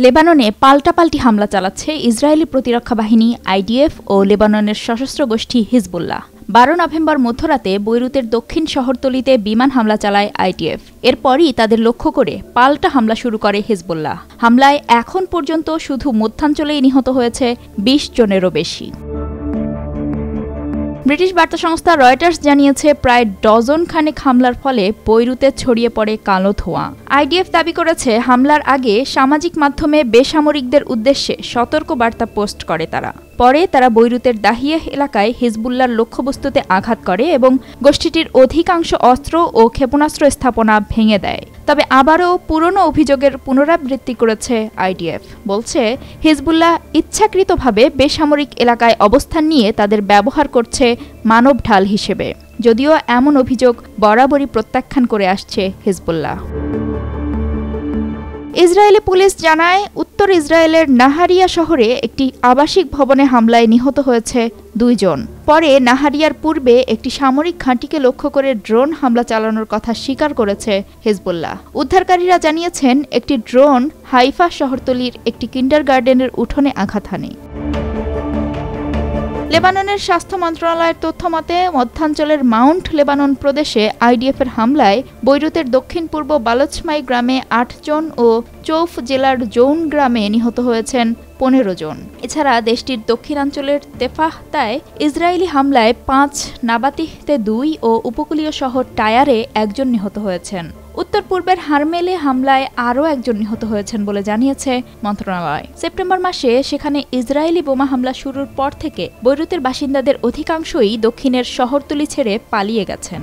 লেবাননে পাল্টাপাল্টি হামলা চালাচ্ছে ইসরায়েলি প্রতিরক্ষা বাহিনী আইডিএফ ও লেবাননের সশস্ত্র গোষ্ঠী হিজবুল্লাহ। ১২ নভেম্বর মধ্যরাতে বৈরুতের দক্ষিণ শহরতলিতে বিমান হামলা চালায় আইডিএফ। এরপরই তাদের লক্ষ্য করে পাল্টা হামলা শুরু করে হিজবুল্লাহ। হামলায় এখন পর্যন্ত শুধু মধ্যাঞ্চলেই নিহত হয়েছে ২০ জনেরও বেশি। ব্রিটিশ বার্তা সংস্থা রয়টার্স জানিয়েছে, প্রায় ডজন খানেক হামলার ফলে বৈরুতে ছড়িয়ে পড়ে কালো ধোঁয়া। আইডিএফ দাবি করেছে, হামলার আগে সামাজিক মাধ্যমে বেসামরিকদের উদ্দেশ্যে সতর্ক বার্তা পোস্ট করে তারা। পরে তারা বৈরুতের দাহিয়াহ এলাকায় হিজবুল্লাহর লক্ষ্যবস্তুতে আঘাত করে এবং গোষ্ঠীটির অধিকাংশ অস্ত্র ও ক্ষেপণাস্ত্র স্থাপনা ভেঙে দেয়। তবে আবারও পুরনো অভিযোগের পুনরাবৃত্তি করেছে আইডিএফ। বলছে, হিজবুল্লাহ ইচ্ছাকৃতভাবে বেসামরিক এলাকায় অবস্থান নিয়ে তাদের ব্যবহার করছে মানব ঢাল হিসেবে। যদিও এমন অভিযোগ বরাবরই প্রত্যাখ্যান করে আসছে হিজবুল্লাহ। ইসরায়েলি পুলিশ জানায়, উত্তর ইসরায়েলের নাহারিয়া শহরে একটি আবাসিক ভবনে হামলায় নিহত হয়েছে ২ জন। পরে নাহারিয়ার পূর্বে একটি সামরিক ঘাঁটিকে লক্ষ্য করে ড্রোন হামলা চালানোর কথা স্বীকার করেছে হিজবুল্লাহ। উদ্ধারকারীরা জানিয়েছেন, একটি ড্রোন হাইফা শহরতলির একটি কিন্ডারগার্টেনের উঠোনে আঘাত হানে। লেবাননের স্বাস্থ্য মন্ত্রণালয়ের তথ্যমতে, মধ্যাঞ্চলের মাউন্ট লেবানন প্রদেশে আইডিএফের হামলায় বৈরুতের দক্ষিণ পূর্ব বালুচমাই গ্রামে ৮ জন ও চৌফ জেলার জৌন গ্রামে নিহত হয়েছেন ১৫ জন। এছাড়া দেশটির দক্ষিণাঞ্চলের তেফাহতায় ইসরায়েলি হামলায় ৫, নাবাতিহতে ২ ও উপকূলীয় শহর টায়ারে ১ জন নিহত হয়েছেন। উত্তর পূর্বের হারমেলে হামলায় আরও ১ জন নিহত হয়েছেন বলে জানিয়েছে মন্ত্রণালয়। সেপ্টেম্বর মাসে সেখানে ইসরায়েলি বোমা হামলা শুরুর পর থেকে বৈরুতের বাসিন্দাদের অধিকাংশই দক্ষিণের শহরতলি ছেড়ে পালিয়ে গেছেন।